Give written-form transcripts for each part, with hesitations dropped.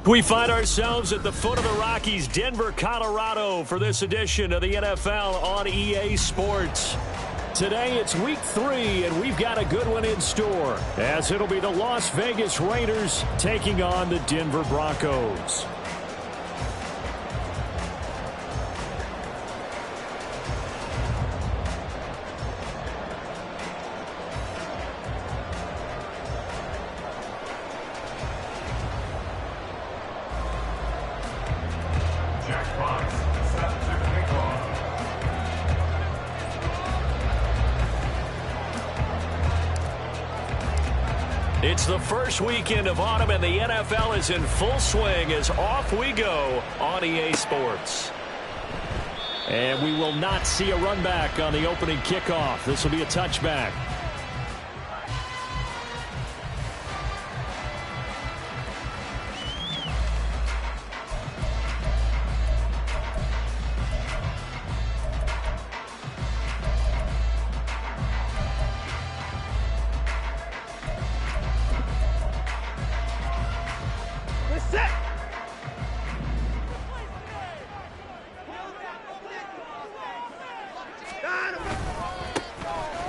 We find ourselves at the foot of the Rockies, Denver, Colorado, for this edition of the NFL on EA Sports. Today it's week 3, and we've got a good one in store, as it'll be the Las Vegas Raiders taking on the Denver Broncos. It's the first weekend of autumn, and the NFL is in full swing as off we go on EA Sports. And we will not see a run back on the opening kickoff. This will be a touchback.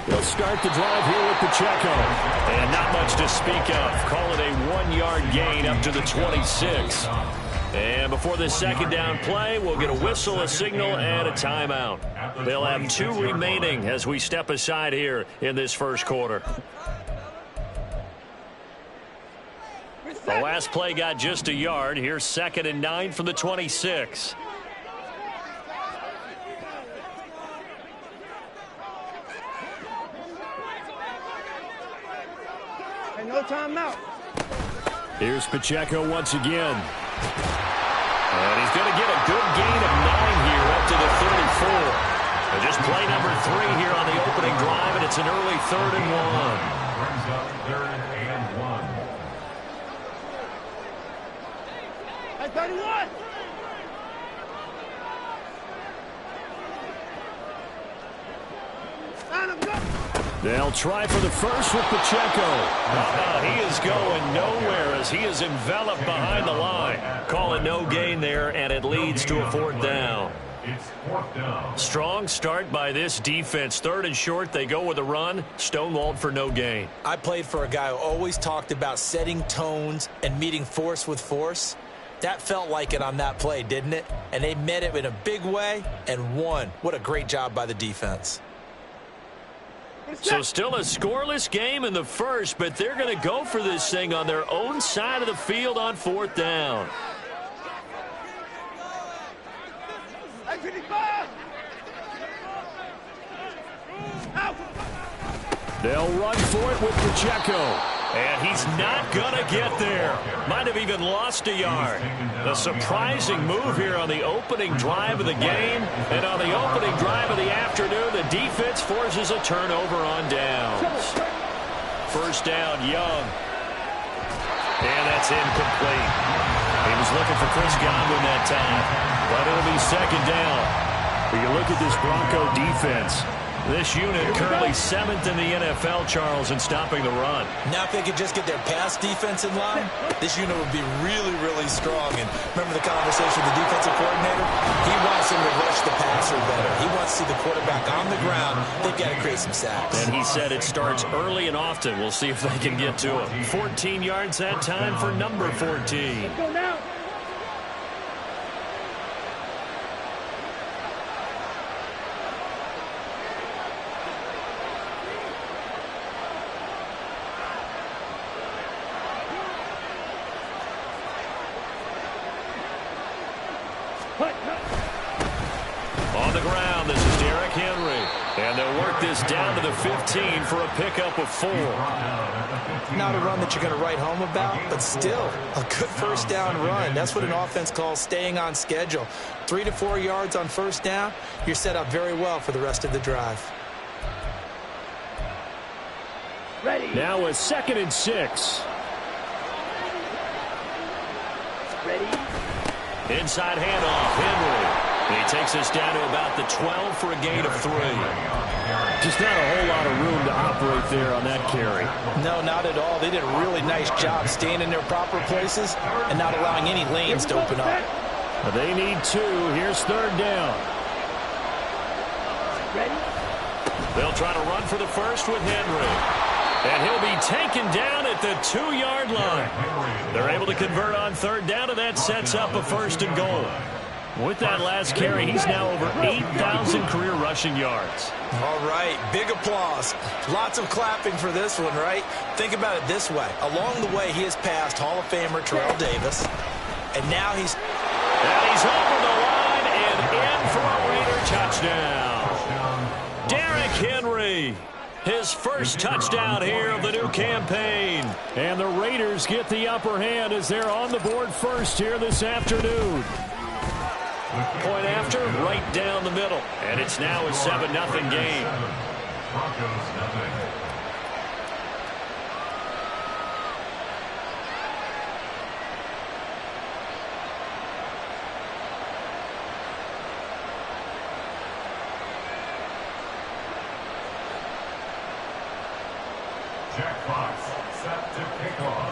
They'll start the drive here with Pacheco. And not much to speak of. Call it a 1-yard gain up to the 26. And before this second down play, we'll get a whistle, a signal, and a timeout. They'll have 2 remaining as we step aside here in this first quarter. The last play got just a yard. Here's 2nd and 9 from the 26. No timeout. Here's Pacheco once again. And he's going to get a good gain of 9 here up to the 34. And just play number 3 here on the opening drive, and it's an early 3rd and 1. Brings up 3rd and 1. Hey, 31. They'll try for the first with Pacheco. He is going nowhere as he is enveloped behind the line. Call it no gain there, and it leads to a 4th down. It's 4th down. Strong start by this defense. 3rd and short, they go with a run. Stonewalled for no gain. I played for a guy who always talked about setting tones and meeting force with force. That felt like it on that play, didn't it? And they met it in a big way and won. What a great job by the defense. So still a scoreless game in the first, but they're going to go for this thing on their own side of the field on 4th down. They'll run for it with Pacheco. And he's not going to get there. Might have even lost a yard. A surprising move here on the opening drive of the game. And on the opening drive of the afternoon, the defense forces a turnover on downs. First down, Young. And that's incomplete. He was looking for Chris Godwin that time. But it'll be 2nd down. When you look at this Bronco defense, this unit currently 7th in the NFL, Charles, in stopping the run. Now if they could just get their pass defense in line, this unit would be really, really strong. And remember the conversation with the defensive coordinator? He wants them to rush the passer better. He wants to see the quarterback on the ground. They've got to create some sacks. And he said it starts early and often. We'll see if they can get to him. 14 yards that time for number 14. Go now. On the ground, this is Derrick Henry. And they'll work this down to the 15 for a pickup of 4. Not a run that you're going to write home about, but still a good first down run. That's what an offense calls staying on schedule. 3 to 4 yards on first down, you're set up very well for the rest of the drive. Ready. Now a 2nd and 6. Ready. Inside handoff, Henry. He takes us down to about the 12 for a gain of 3. Just not a whole lot of room to operate there on that carry. No, not at all. They did a really nice job staying in their proper places and not allowing any lanes to open up. They need 2. Here's 3rd down. Ready? They'll try to run for the first with Henry. And he'll be taken down at the 2-yard line. They're able to convert on 3rd down, and that sets up a 1st and goal. With that last carry, he's now over 8,000 career rushing yards. All right, big applause. Lots of clapping for this one, right? Think about it this way. Along the way, he has passed Hall of Famer Terrell Davis, and now he's over the line and in for a Raider touchdown. Derrick Henry, his first touchdown here of the new campaign. And the Raiders get the upper hand as they're on the board first here this afternoon. Point after, right down the middle. And it's now a 7-0 game. Broncos nothing. Jack Fox set to kick off.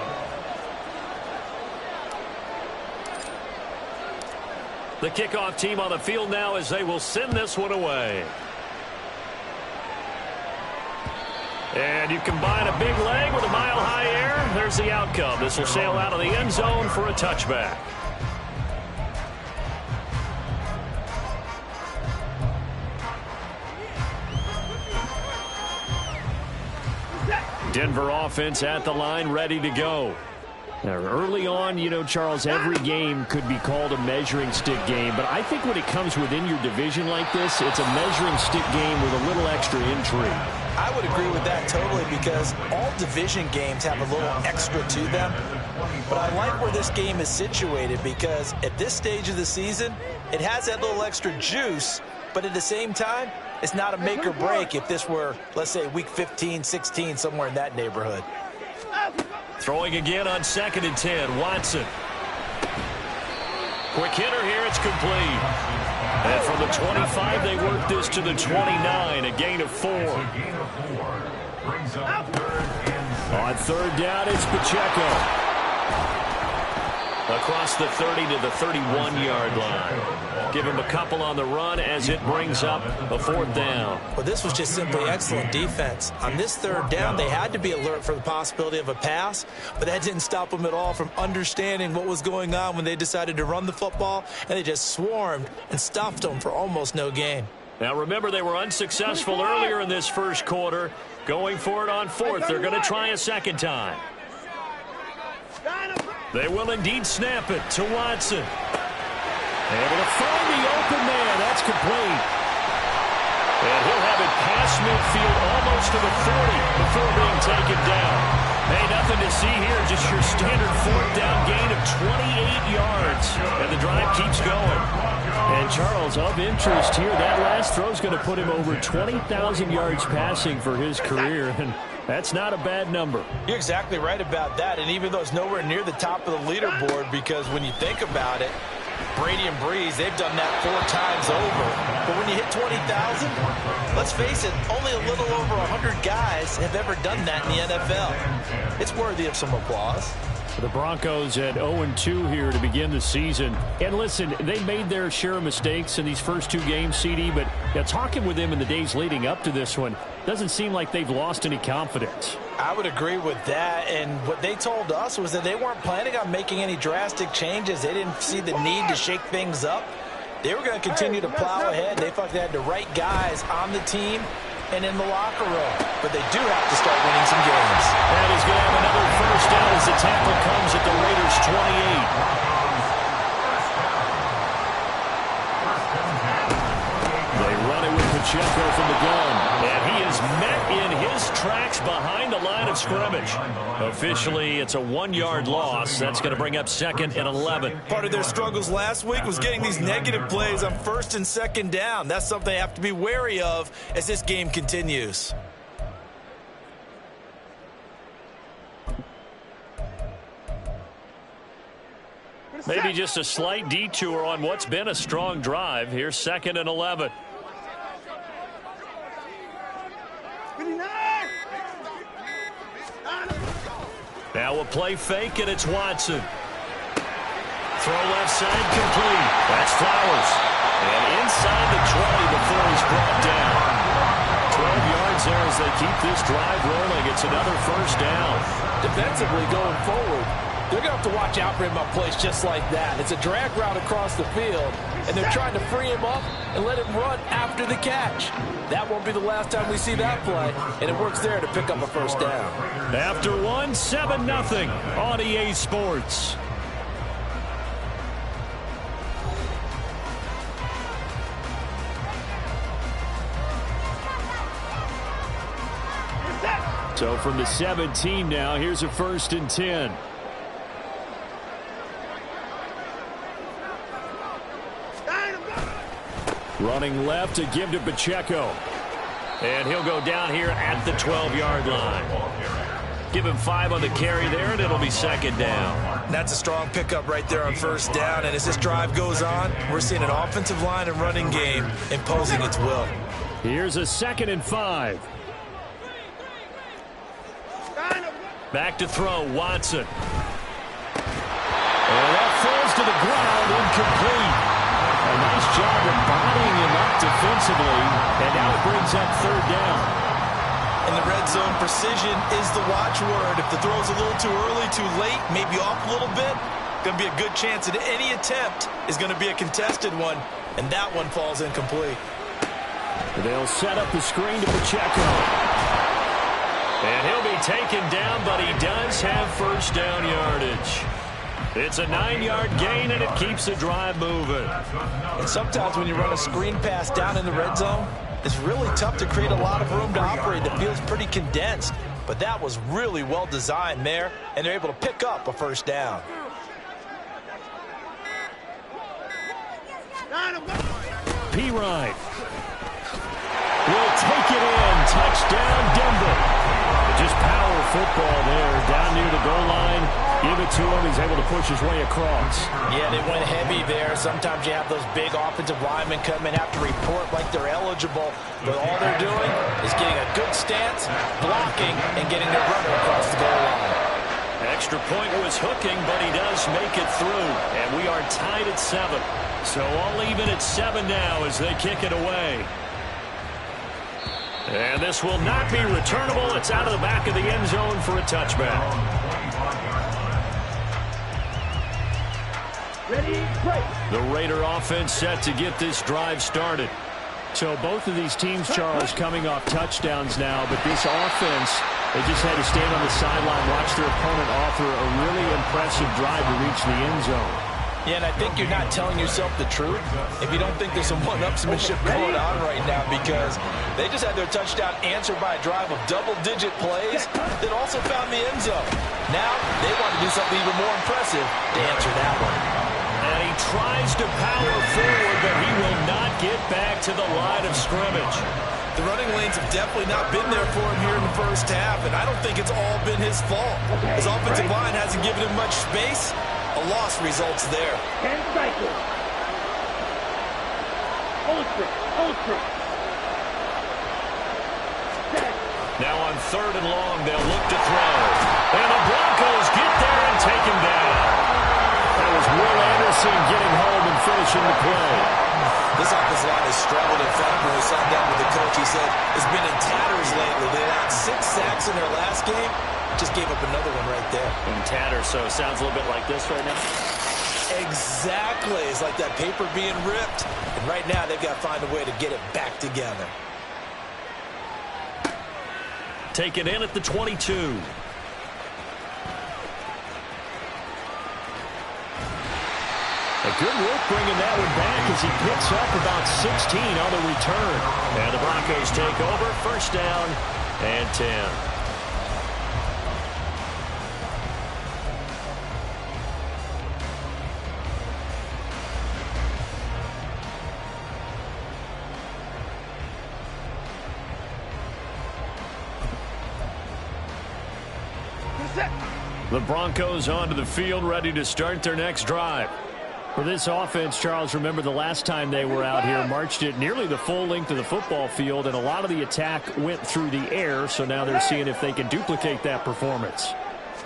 The kickoff team on the field now as they will send this one away. And you combine a big leg with a mile-high air. There's the outcome. This will sail out of the end zone for a touchback. Denver offense at the line, ready to go. Now, early on, you know, Charles, every game could be called a measuring stick game, but I think when it comes within your division like this, it's a measuring stick game with a little extra intrigue. I would agree with that totally because all division games have a little extra to them. But I like where this game is situated because at this stage of the season, it has that little extra juice, but at the same time, it's not a make or break if this were, let's say, week 15, 16, somewhere in that neighborhood. Throwing again on 2nd and 10. Watson. Quick hitter here. It's complete. And from the 25, they work this to the 29. A gain of 4. Brings up 3rd and 6. On 3rd down, it's Pacheco. Across the 30 to the 31-yard line. Give him a couple on the run as it brings up a 4th down. Well, this was just simply excellent defense. On this 3rd down, they had to be alert for the possibility of a pass, but that didn't stop them at all from understanding what was going on when they decided to run the football, and they just swarmed and stuffed them for almost no gain. Now, remember, they were unsuccessful earlier in this first quarter. Going for it on 4th. They're going to try a 2nd time. They will indeed snap it to Watson. Able to find the open man. That's complete. And he'll have it past midfield almost to the 40 before being taken down. Hey, nothing to see here. Just your standard 4th down gain of 28 yards. And the drive keeps going. And Charles, of interest here, that last throw is going to put him over 20,000 yards passing for his career. And that's not a bad number. You're exactly right about that. And even though it's nowhere near the top of the leaderboard, because when you think about it, Brady and Breeze, they've done that 4 times over. But when you hit 20,000, let's face it, only a little over 100 guys have ever done that in the NFL. It's worthy of some applause. The Broncos at 0-2 here to begin the season. And listen, they made their share of mistakes in these first 2 games, CD, but talking with them in the days leading up to this one, doesn't seem like they've lost any confidence. I would agree with that, and what they told us was that they weren't planning on making any drastic changes. They didn't see the need to shake things up. They were going to continue to plow ahead. They felt they had the right guys on the team and in the locker room. But they do have to start winning some games. And he's going to have another first down as the tackle comes at the Raiders' 28. They run it with Pacheco from the gun. And he is met in his tracks behind the line of scrimmage. Officially, it's a 1-yard loss. That's going to bring up 2nd and 11. Part of their struggles last week was getting these negative plays on 1st and 2nd down. That's something they have to be wary of as this game continues. Maybe just a slight detour on what's been a strong drive. Here's 2nd and 11. 59. Now a play fake, and it's Watson. Throw left side complete. That's Flowers. And inside the 20 before he's brought down. 12 yards there as they keep this drive rolling. It's another first down. Defensively going forward, they're going to have to watch out for him on plays just like that. It's a drag route across the field, and they're trying to free him up and let him run after the catch. That won't be the last time we see that play, and it works there to pick up a first down. After one, 7-0 on EA Sports. So from the 17 now, here's a 1st and 10. Running left to give to Pacheco. And he'll go down here at the 12-yard line. Give him 5 on the carry there, and it'll be 2nd down. That's a strong pickup right there on 1st down. And as this drive goes on, we're seeing an offensive line and running game imposing its will. Here's a 2nd and 5. Back to throw, Watson. And that falls to the ground, incomplete. A nice job of bodying him up defensively, and now it brings up 3rd down. In the red zone, precision is the watchword. If the throw's a little too early, too late, maybe off a little bit, going to be a good chance that any attempt is going to be a contested one, and that one falls incomplete. They'll set up the screen to Pacheco. And he'll be taken down, but he does have 1st down yardage. It's a 9-yard gain, and it keeps the drive moving. And sometimes when you run a screen pass down in the red zone, it's really tough to create a lot of room to operate. The field's pretty condensed, but that was really well designed there, and they're able to pick up a 1st down. Pirine will take it in. Touchdown, Denver. Just power football there, down near the goal line. Give it to him. He's able to push his way across. Yeah, they went heavy there. Sometimes you have those big offensive linemen come in, have to report like they're eligible, but all they're doing is getting a good stance, blocking, and getting their runner across the goal line. Extra point was hooking, but he does make it through, and we are tied at 7. So all even at 7 now as they kick it away. And this will not be returnable. It's out of the back of the end zone for a touchback. Ready, play. The Raider offense set to get this drive started. So both of these teams, Charles, coming off touchdowns now, but this offense, they just had to stand on the sideline, watch their opponent offer a really impressive drive to reach the end zone. Yeah, and I think you're not telling yourself the truth if you don't think there's some one-upsmanship going on right now, because they just had their touchdown answered by a drive of double-digit plays that also found the end zone. Now they want to do something even more impressive to answer that one. And he tries to power forward, but he will not get back to the line of scrimmage. The running lanes have definitely not been there for him here in the 1st half, and I don't think it's all been his fault. His offensive line hasn't given him much space. A loss results there. 10 cycles. Ultra. Now on 3rd and long, they'll look to throw. And the Broncos get there and take him down. That was Will Anderson getting home and finishing the play. This offensive line has struggled. In fact, when we sat down with the coach, he said it's been in tatters lately. They had 6 sacks in their last game. Just gave up another one right there. In tatters, so it sounds a little bit like this right now. Exactly. It's like that paper being ripped. And right now, they've got to find a way to get it back together. Taken in at the 22. A good work bringing that one back as he picks up about 16 on the return. And the Broncos take over, 1st down and 10. Set. The Broncos onto the field, ready to start their next drive. For this offense, Charles, remember the last time they were out here, marched it nearly the full length of the football field, and a lot of the attack went through the air, so now they're seeing if they can duplicate that performance.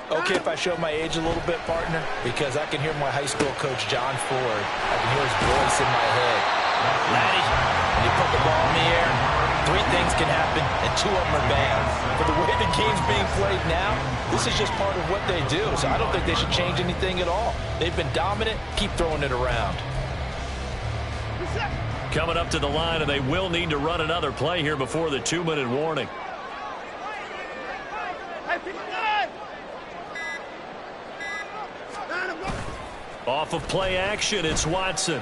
Okay, if I show my age a little bit, partner, because I can hear my high school coach, John Ford. I can hear his voice in my head. Laddie, when you put the ball in the air, 3 things can happen, and 2 of them are bad. For the way the game's being played now, this is just part of what they do, so I don't think they should change anything at all. They've been dominant. Keep throwing it around. Coming up to the line, and they will need to run another play here before the 2-minute warning. Off of play action, it's Watson.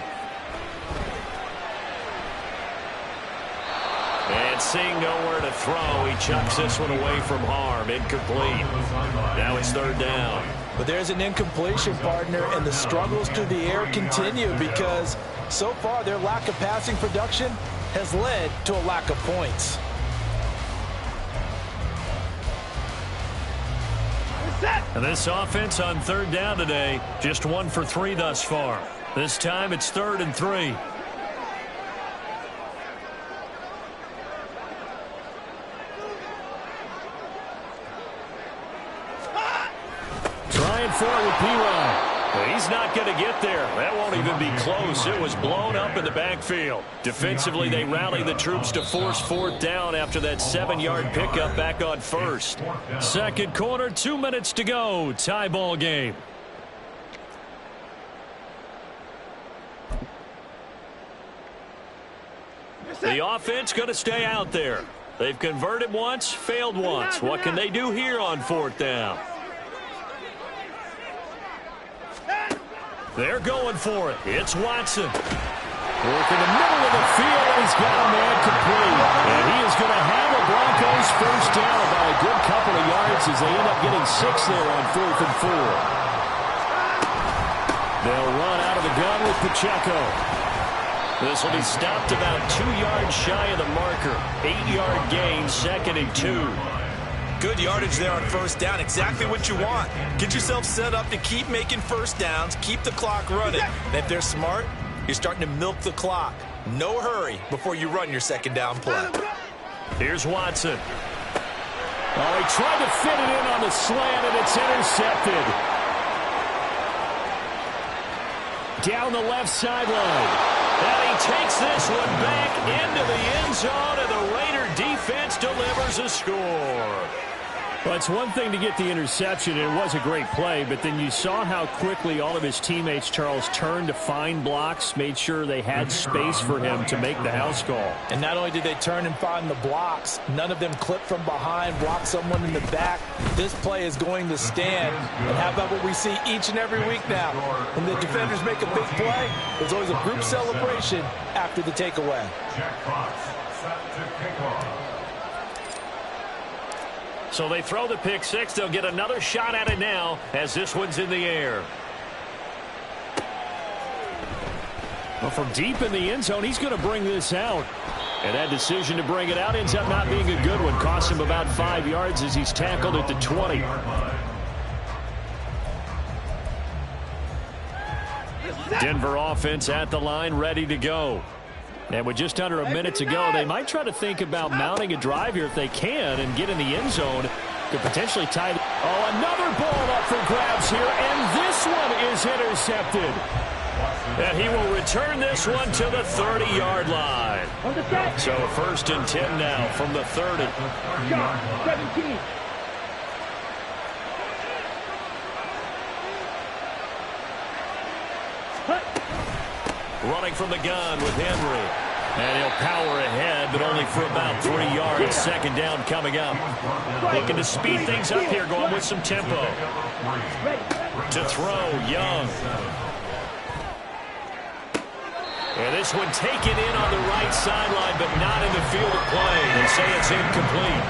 And seeing nowhere to throw, he chucks this one away from harm. Incomplete. Now it's 3rd down. But there's an incompletion, partner, and the struggles through the air continue because so far their lack of passing production has led to a lack of points. And this offense on 3rd down today, just 1 for 3 thus far. This time it's 3rd and 3. Trying for it with P-Ryan. He's not going to get there. That won't even be close. It was blown up in the backfield. Defensively, they rally the troops to force 4th down after that 7-yard pickup back on 1st. 2nd quarter, 2 minutes to go. Tie ball game. The offense going to stay out there. They've converted once, failed once. What can they do here on 4th down? They're going for it. It's Watson. Working the middle of the field, and he's got a man complete. And he is going to have a Broncos 1st down by a good couple of yards as they end up getting 6 there on 4th and 4. They'll run out of the gun with Pacheco. This will be stopped about 2 yards shy of the marker. 8-yard gain, 2nd and 2. Good yardage there on 1st down. Exactly what you want. Get yourself set up to keep making 1st downs, keep the clock running. And if they're smart, you're starting to milk the clock. No hurry before you run your 2nd down play. Here's Watson. Oh, he tried to fit it in on the slant, and it's intercepted. Down the left sideline. And he takes this one back into the end zone, and the Raider defense delivers a score. Well, it's one thing to get the interception, and it was a great play, but then you saw how quickly all of his teammates, Charles, turned to find blocks, made sure they had space for him to make the house call. And not only did they turn and find the blocks, none of them clipped from behind, blocked someone in the back. This play is going to stand. And how about what we see each and every week now? When the defenders make a big play, there's always a group celebration after the takeaway. Jack Fox set to kick off. So they throw the pick 6. They'll get another shot at it now as this one's in the air. Well, from deep in the end zone, he's going to bring this out. And that decision to bring it out ends up not being a good one. Costs him about 5 yards as he's tackled at the 20. Denver offense at the line, ready to go. And with just under a minute to go, they might try to think about mounting a drive here if they can and get in the end zone to potentially tie. Oh, another ball up for grabs here, and this one is intercepted. And he will return this one to the 30-yard line. So 1st and 10 now from the 30. 17. Running from the gun with Henry. And he'll power ahead, but only for about 3 yards. 2nd down coming up. Looking to speed things up here, going with some tempo. To throw, Young. And this one taken in on the right sideline, but not in the field of play. They say it's incomplete.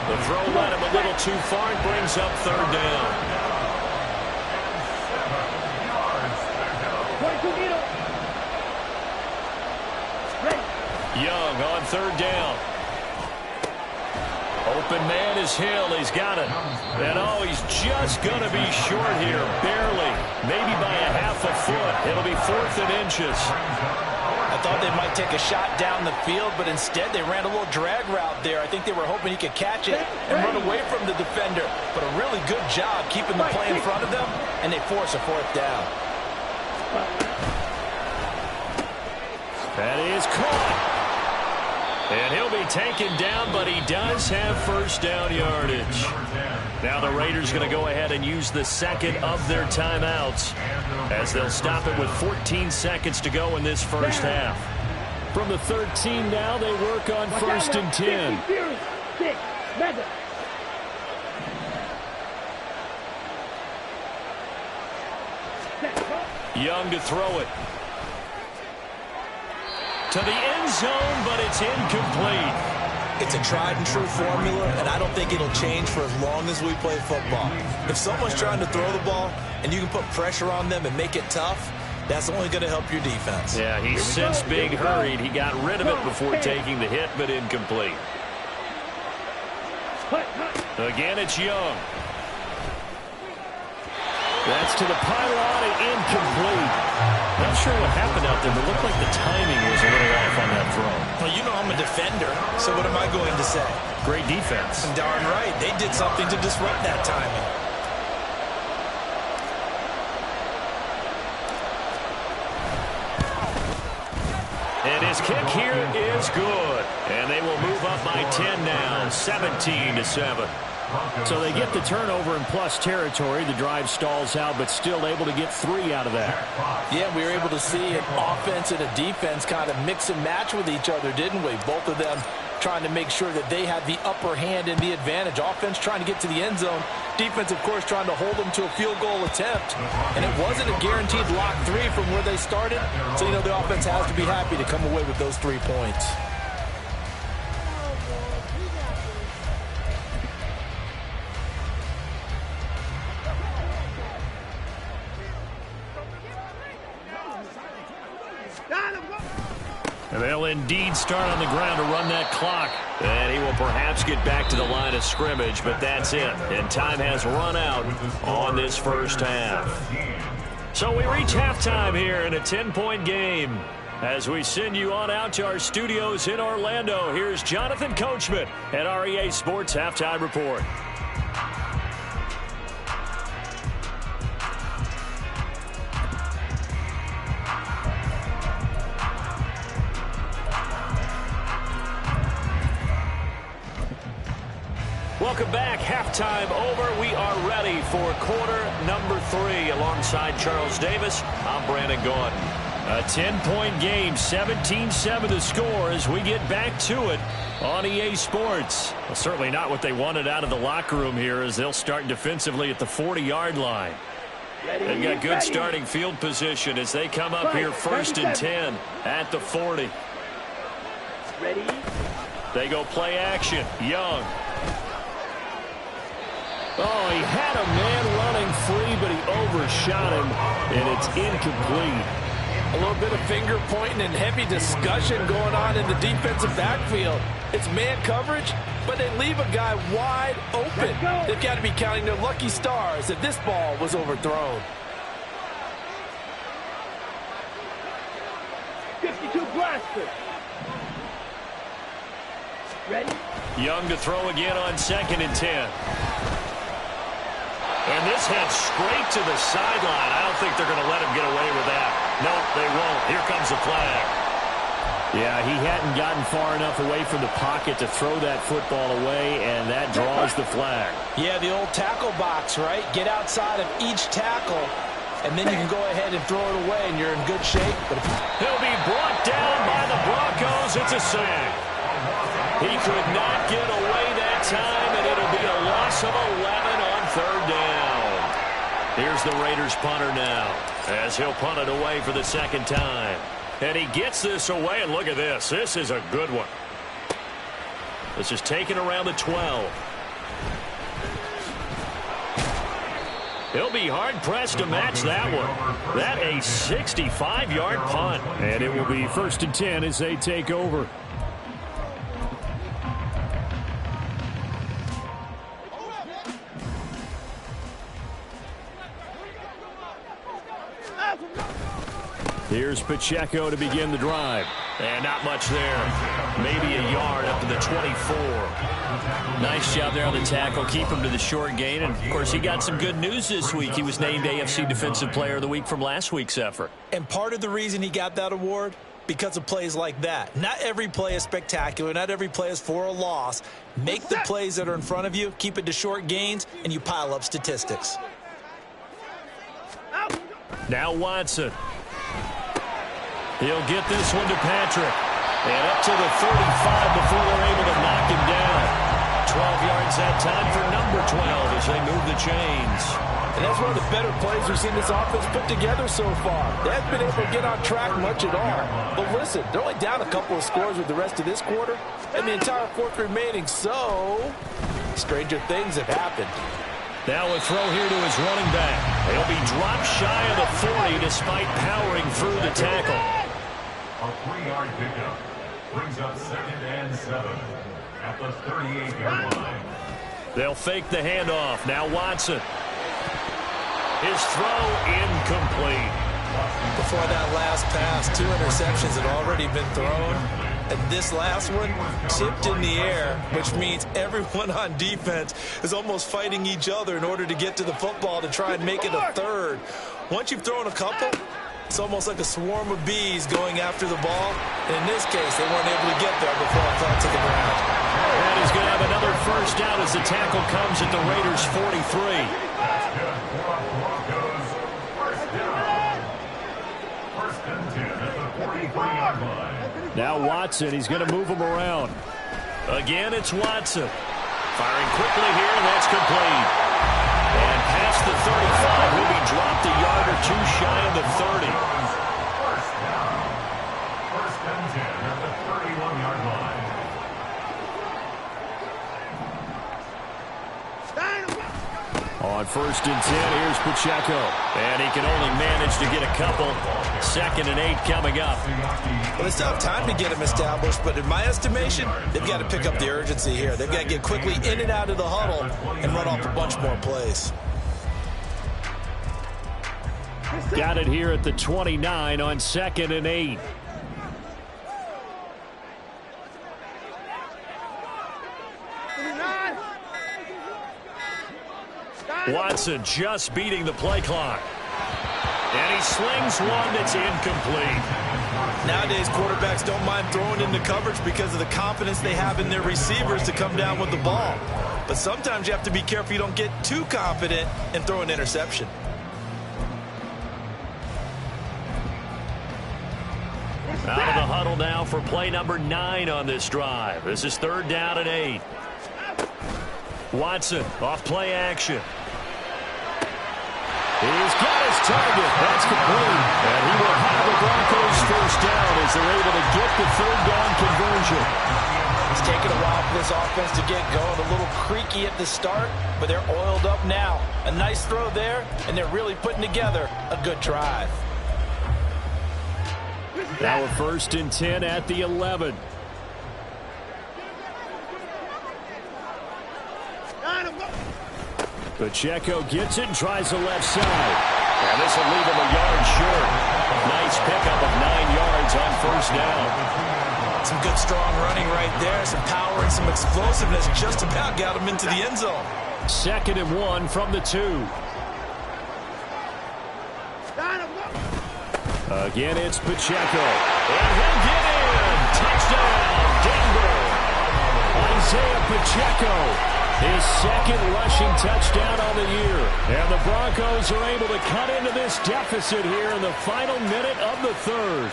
The throw led him a little too far and brings up 3rd down. Young on 3rd down. Open man is Hill. He's got it. And, oh, he's just going to be short here. Barely. Maybe by a half a foot. It'll be 4th and inches. I thought they might take a shot down the field, but instead they ran a little drag route there. I think they were hoping he could catch it and run away from the defender. But a really good job keeping the play in front of them, and they force a 4th down. That is caught. And he'll be taken down, but he does have first down yardage. Now the Raiders going to go ahead and use the second of their timeouts as they'll stop it with 14 seconds to go in this first half. From the 13 now, they work on 1st and 10. Young to throw it. To the end zone, but it's incomplete. It's a tried-and-true formula, and I don't think it'll change for as long as we play football. If someone's trying to throw the ball and you can put pressure on them and make it tough, that's only going to help your defense. Yeah, he's since being hurried. He got rid of it before taking the hit, but incomplete. Again, it's Young. That's to the pylon and incomplete. Not sure what happened out there, but it looked like the timing was a little off on that throw. Well, you know I'm a defender, so what am I going to say? Great defense. Darn right. They did something to disrupt that timing. And his kick here is good. And they will move up by 10 now, 17-7. So they get the turnover in plus territory. The drive stalls out, but still able to get 3 out of that. Yeah, we were able to see an offense and a defense kind of mix and match with each other, didn't we? Both of them trying to make sure that they had the upper hand and the advantage. Offense trying to get to the end zone. Defense, of course, trying to hold them to a field goal attempt. And it wasn't a guaranteed lock 3 from where they started. So, you know, the offense has to be happy to come away with those 3 points. And they'll indeed start on the ground to run that clock. And he will perhaps get back to the line of scrimmage, but that's it. And time has run out on this first half. So we reach halftime here in a 10-point game. As we send you on out to our studios in Orlando, here's Jonathan Coachman at our EA Sports Halftime Report. Welcome back. Halftime over. We are ready for quarter number 3. Alongside Charles Davis, I'm Brandon Gordon. A 10-point game, 17-7 the score as we get back to it on EA Sports. Well, certainly not what they wanted out of the locker room here as they'll start defensively at the 40-yard line. They've got good starting field position as they come up here 1st and 10 at the 40. Ready? They go play action. Young. Oh, he had a man running free, but he overshot him, and it's incomplete. A little bit of finger pointing and heavy discussion going on in the defensive backfield. It's man coverage, but they leave a guy wide open. They've got to be counting their lucky stars that this ball was overthrown. 52 blaster. Ready? Young to throw again on 2nd and 10. And this heads straight to the sideline. I don't think they're going to let him get away with that. No, they won't. Here comes the flag. Yeah, he hadn't gotten far enough away from the pocket to throw that football away, and that draws the flag. Yeah, the old tackle box, right? Get outside of each tackle, and then you can go ahead and throw it away, and you're in good shape. But he'll be brought down by the Broncos. It's a sack. He could not get away that time, and it'll be a loss of 11 on 3rd down. Here's the Raiders punter now as he'll punt it away for the 2nd time. And he gets this away, and look at this. This is a good one. This is taken around the 12. He'll be hard-pressed to match that one. That a 65-yard punt. And it will be 1st and 10 as they take over. Here's Pacheco to begin the drive. And not much there. Maybe a yard up to the 24. Nice job there on the tackle. Keep him to the short gain. And, of course, he got some good news this week. He was named AFC Defensive Player of the Week from last week's effort. And part of the reason he got that award, because of plays like that. Not every play is spectacular. Not every play is for a loss. Make the plays that are in front of you, keep it to short gains, and you pile up statistics. Now Watson. He'll get this one to Patrick. And up to the 35 before they're able to knock him down. 12 yards that time for number 12 as they move the chains. And that's one of the better plays we've seen this offense put together so far. They haven't been able to get on track much at all. But listen, they're only down a couple of scores with the rest of this quarter and the entire fourth remaining. So, stranger things have happened. Now a throw here to his running back. He'll be dropped shy of the 40 despite powering through the tackle. A 3-yard pickup brings up 2nd and 7 at the 38-yard line. They'll fake the handoff. Now Watson. His throw incomplete. Before that last pass, 2 interceptions had already been thrown. And this last one tipped in the air, which means everyone on defense is almost fighting each other in order to get to the football to try and make it a third. Once you've thrown a couple, it's almost like a swarm of bees going after the ball. And in this case, they weren't able to get there before it fell to the ground. And he's going to have another first down as the tackle comes at the Raiders' 43. Now Watson, he's going to move him around. Again, it's Watson. Firing quickly here, and that's complete. And past the 35, he'll be dropped a yard or two shy of the 30. First and 10 at the 31-yard line. On first and 10, here's Pacheco. And he can only manage to get a couple. 2nd and 8 coming up. Well, they still have time to get him established, but in my estimation, they've got to pick up the urgency here. They've got to get quickly in and out of the huddle and run off a bunch more plays. Got it here at the 29 on 2nd and 8. Watson just beating the play clock. And he slings one that's incomplete. Nowadays, quarterbacks don't mind throwing into coverage because of the confidence they have in their receivers to come down with the ball. But sometimes you have to be careful you don't get too confident and throw an interception. Out of the huddle now for play number 9 on this drive. This is 3rd down and 8. Watson off play action. He's got his target. That's complete. And he will have the Broncos first down as they're able to get the 3rd down conversion. It's taken a while for this offense to get going. A little creaky at the start, but they're oiled up now. A nice throw there, and they're really putting together a good drive. Now a 1st and 10 at the 11. Pacheco gets it and tries the left side. And this will leave him a yard short. Nice pickup of 9 yards on first down. Some good strong running right there. Some power and some explosiveness just about got him into the end zone. 2nd and 1 from the 2. Again, it's Pacheco. And he'll get in. Touchdown, Denver. Isaiah Pacheco. His 2nd rushing touchdown on the year. And the Broncos are able to cut into this deficit here in the final minute of the 3rd.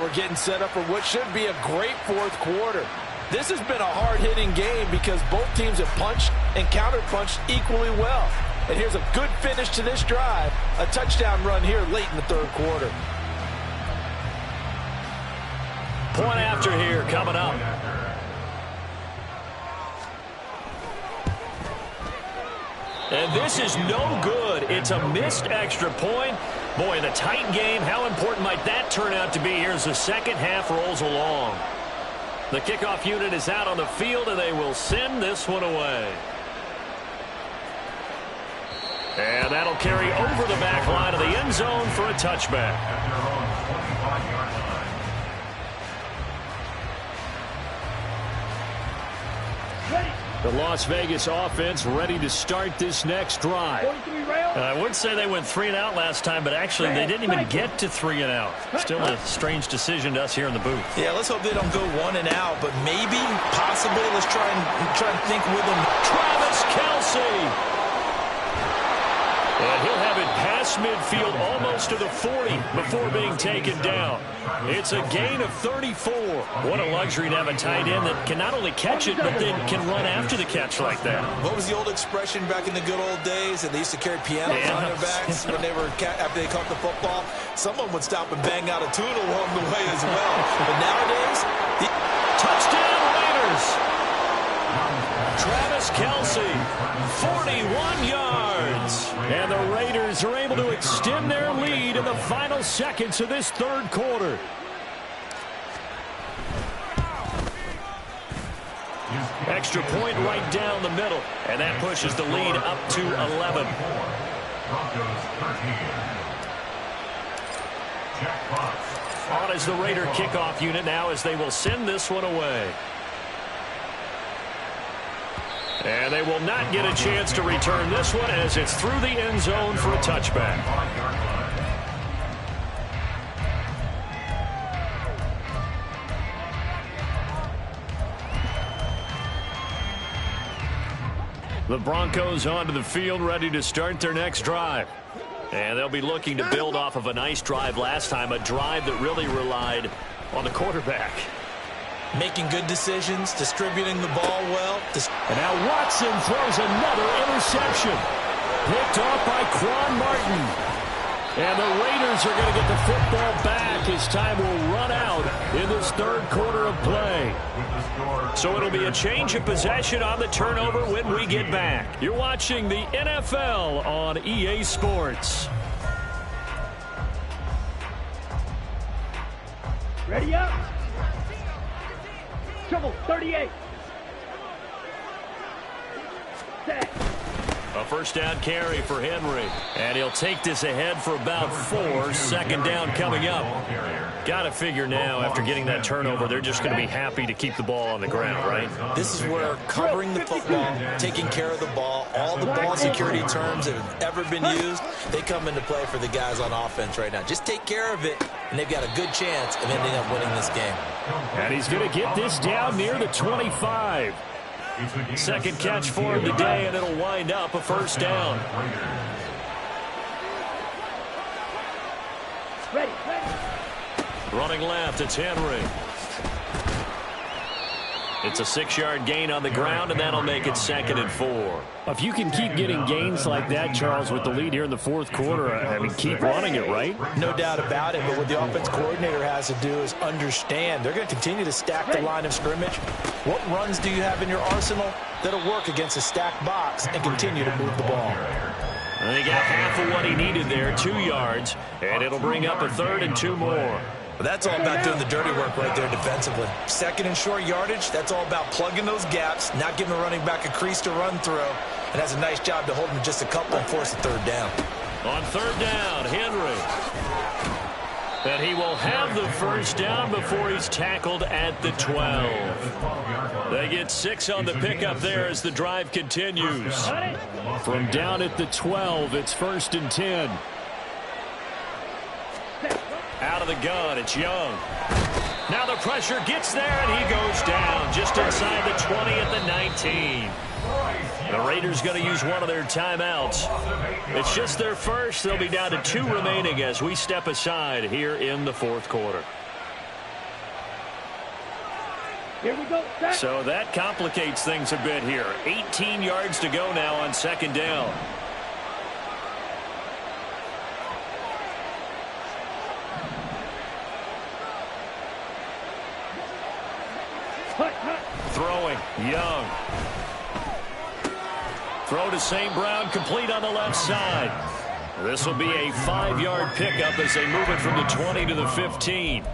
We're getting set up for what should be a great 4th quarter. This has been a hard-hitting game because both teams have punched and counter-punched equally well. And here's a good finish to this drive. A touchdown run here late in the 3rd quarter. Point after here coming up. And this is no good. It's a missed extra point. Boy, in a tight game, how important might that turn out to be here as the second half rolls along? The kickoff unit is out on the field, and they will send this one away. And that'll carry over the back line of the end zone for a touchback. At their own 25-yard line. Ready. The Las Vegas offense ready to start this next drive. 43 rail. I would say they went 3 and out last time, but actually they didn't even get to 3 and out. Still a strange decision to us here in the booth. Yeah, let's hope they don't go 1 and out, but maybe, possibly, let's try and think with them. Travis Kelce. And he'll have it past midfield almost to the 40 before being taken down. It's a gain of 34. What a luxury to have a tight end that can not only catch it, but then can run after the catch like that. What was the old expression back in the good old days? And they used to carry pianos on their backs when they were after they caught the football. Someone would stop and bang out a tune along the way as well. But nowadays, touchdown Raiders. Travis Kelce, 41 yards. And the Raiders are able to extend their lead in the final seconds of this third quarter. Extra point right down the middle. And that pushes the lead up to 11. Broncos 13. Jack Fox. On is the Raider kickoff unit now as they will send this one away. And they will not get a chance to return this one as it's through the end zone for a touchback. The Broncos onto the field ready to start their next drive. And they'll be looking to build off of a nice drive last time, a drive that really relied on the quarterback. making good decisions, distributing the ball well. And now Watson throws another interception. Picked off by Quan Martin. And the Raiders are going to get the football back as time will run out in this third quarter of play. So it'll be a change of possession on the turnover when we get back. You're watching the NFL on EA Sports. Ready up. Trouble, 38. Set. A first down carry for Henry. And he'll take this ahead for about 4. Second down coming up. Got to figure now, after getting that turnover, they're just going to be happy to keep the ball on the ground, right? This is where covering the football, taking care of the ball, all the ball security terms that have ever been used, they come into play for the guys on offense right now. Just take care of it, and they've got a good chance of ending up winning this game. And he's going to get this down near the 25. Second catch for him today, and it'll wind up a first down. Ready. Running left, it's Henry. It's a 6-yard gain on the ground, and that'll make it 2nd and 4. If you can keep getting gains like that, Charles, with the lead here in the fourth quarter, I mean, keep running it, right? No doubt about it, but what the offense coordinator has to do is understand they're going to continue to stack the line of scrimmage. What runs do you have in your arsenal that'll work against a stacked box and continue to move the ball? And he got half of what he needed there, 2 yards, and it'll bring up a 3rd and 2 more. But that's all about doing the dirty work right there defensively. 2nd and short yardage, that's all about plugging those gaps, not giving the running back a crease to run through, and that's a nice job to hold him just a couple and force a 3rd down. On 3rd down, Henry. And he will have the first down before he's tackled at the 12. They get 6 on the pickup there as the drive continues. From down at the 12, it's 1st and 10. Out of the gun, it's Young. Now the pressure gets there, and he goes down just inside the 20 at the 19. The Raiders going to use one of their timeouts. It's just their first. They'll be down to 2 remaining as we step aside here in the fourth quarter. Here we go. Set. So that complicates things a bit here. 18 yards to go now on 2nd down. Throwing, Young. Throw to St. Brown, complete on the left side. This will be a 5-yard pickup as they move it from the 20 to the 15.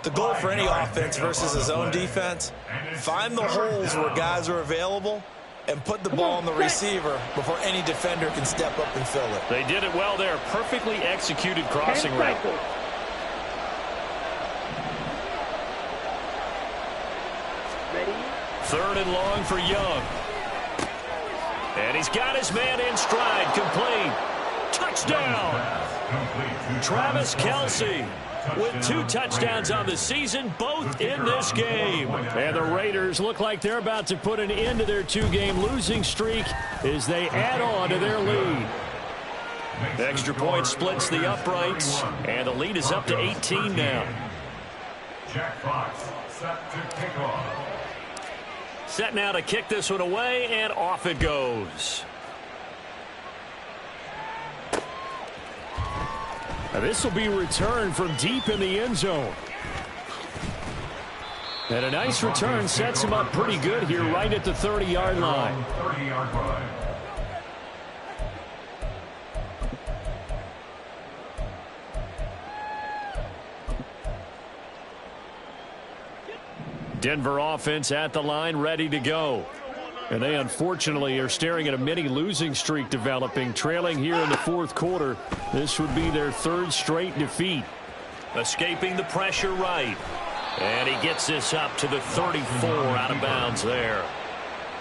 The goal for any offense versus his own defense, find the holes where guys are available and put the ball on the receiver before any defender can step up and fill it. They did it well there. Perfectly executed crossing route. Ready? 3rd and long for Young. And he's got his man in stride. Complete. Touchdown. Travis Kelce with 2 touchdowns on the season, both in this game. And the Raiders look like they're about to put an end to their 2-game losing streak as they add on to their lead. Extra point splits the uprights, and the lead is up to 18 now. Jack Fox set to kick off. Set now to kick this one away, and off it goes. Now this will be returned from deep in the end zone. And a nice return sets him up pretty good here right at the 30-yard line. 30-yard line. Denver offense at the line, ready to go. And they unfortunately are staring at a mini losing streak developing, trailing here in the 4th quarter. This would be their 3rd straight defeat. Escaping the pressure right. And he gets this up to the 34 out of bounds there.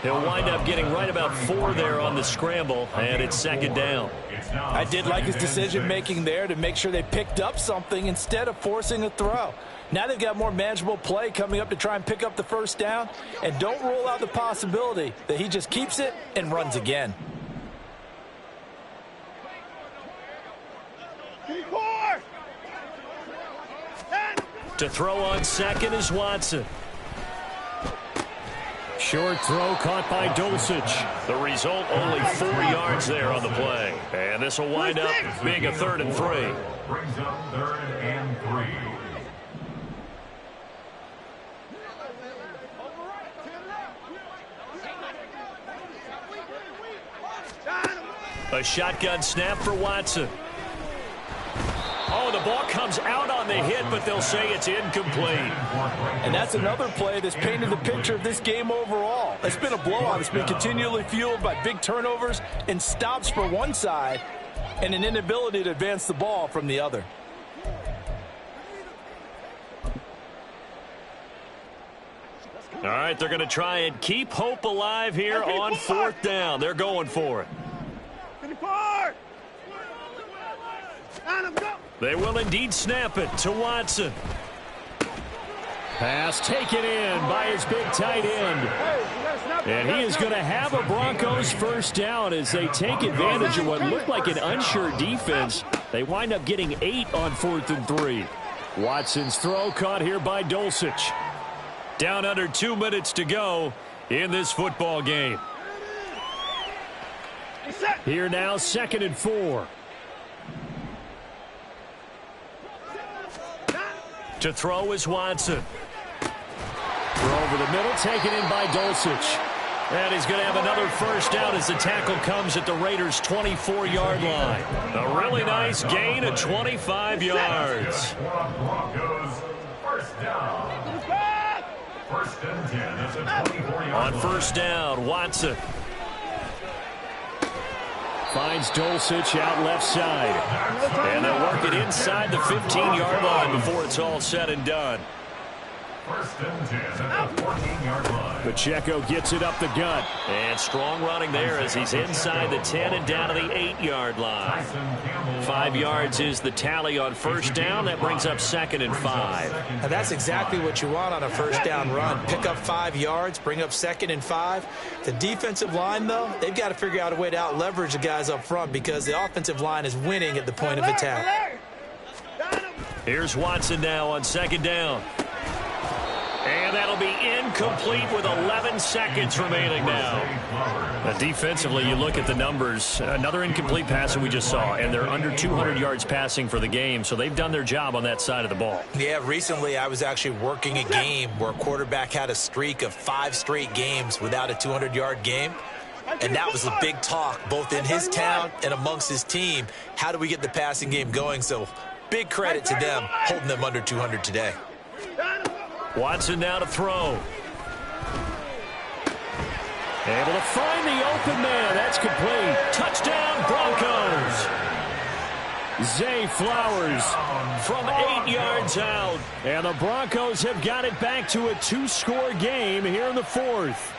He'll wind up getting right about 4 there on the scramble, and it's 2nd down. I did like his decision-making there to make sure they picked up something instead of forcing a throw. Now they've got more manageable play coming up to try and pick up the 1st down, and don't rule out the possibility that he just keeps it and runs again. To throw on 2nd is Watson. Short throw caught by Dulcich. The result, only 4 yards there on the play. And this will wind up being a 3rd and 3. Brings up 3rd and 3. A shotgun snap for Watson. Oh, the ball comes out on the hit, but they'll say it's incomplete. And that's another play that's painted the picture of this game overall. It's been a blowout. It's been continually fueled by big turnovers and stops for one side and an inability to advance the ball from the other. All right, they're going to try and keep hope alive here on 4th down. They're going for it. They will indeed snap it to Watson. Pass taken in by his big tight end. And he is going to have a Broncos 1st down as they take advantage of what looked like an unsure defense. They wind up getting 8 on 4th and 3. Watson's throw caught here by Dulcich. Down under 2 minutes to go in this football game. Here now, 2nd and 4. To throw is Watson. Throw over the middle, taken in by Dulcich. And he's going to have another 1st down as the tackle comes at the Raiders' 24-yard line. A really nice gain of 25 yards. Broncos 1st down. 1st and 10 at the 24-yard line. On 1st down, Watson finds Dulcich out left side. And they'll work it inside the 15-yard line before it's all said and done. 1st and 10 at the 14-yard line. Pacheco gets it up the gut. And strong running there as he's inside the 10 and down to the 8-yard line. 5 yards is the tally on 1st down. That brings up 2nd and 5. And that's exactly what you want on a 1st down run. Pick up 5 yards, bring up 2nd and 5. The defensive line, though, they've got to figure out a way to out-leverage the guys up front because the offensive line is winning at the point of attack. Here's Watson now on 2nd down. And that'll be incomplete with 11 seconds remaining now. Defensively, you look at the numbers. Another incomplete pass that we just saw, and they're under 200 yards passing for the game, so they've done their job on that side of the ball. Yeah, recently I was actually working a game where a quarterback had a streak of 5 straight games without a 200-yard game. And that was a big talk, both in his town and amongst his team. How do we get the passing game going? So big credit to them holding them under 200 today. Watson now to throw. Able to find the open man. That's complete. Touchdown, Broncos. Zay Flowers from 8 yards out. And the Broncos have got it back to a 2-score game here in the fourth.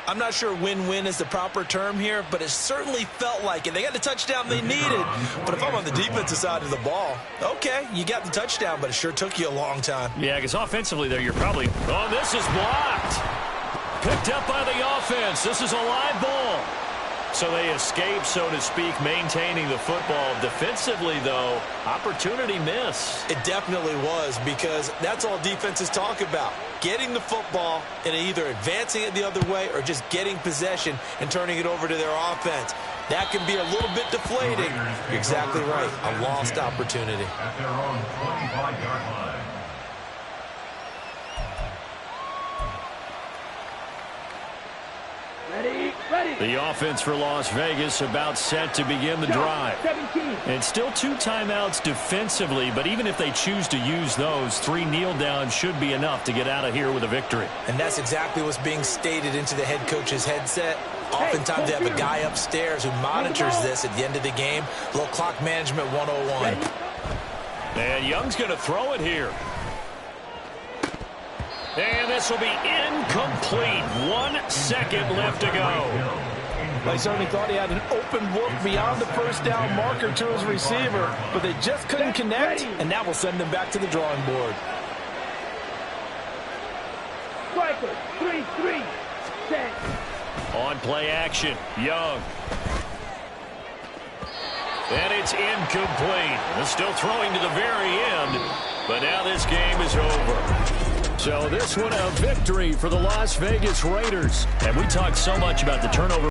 I'm not sure win-win is the proper term here, but it certainly felt like it. They got the touchdown they needed. But if I'm on the defensive side of the ball, okay, you got the touchdown, but it sure took you a long time. Yeah, because offensively there, you're probably, oh, this is blocked. Picked up by the offense. This is a live ball. So they escape, so to speak, maintaining the football. Defensively, though, opportunity miss. It definitely was, because that's all defenses talk about. Getting the football and either advancing it the other way or just getting possession and turning it over to their offense. That can be a little bit deflating. You're exactly right. A lost opportunity. At their own 25-yard line. Ready. The offense for Las Vegas about set to begin the drive. 17. And still 2 timeouts defensively, but even if they choose to use those, 3 kneel downs should be enough to get out of here with a victory. And that's exactly what's being stated into the head coach's headset. Oftentimes they have a guy upstairs who monitors this at the end of the game. A little clock management 101. And Young's going to throw it here. And this will be incomplete. 1 second left to go. They certainly thought he had an open look beyond the first down marker to his receiver, but they just couldn't connect, and that will send them back to the drawing board. Striker. 3-3. Set. On play action, Young. And it's incomplete. They're still throwing to the very end, but now this game is over. So this one a victory for the Las Vegas Raiders. And we talked so much about the turnover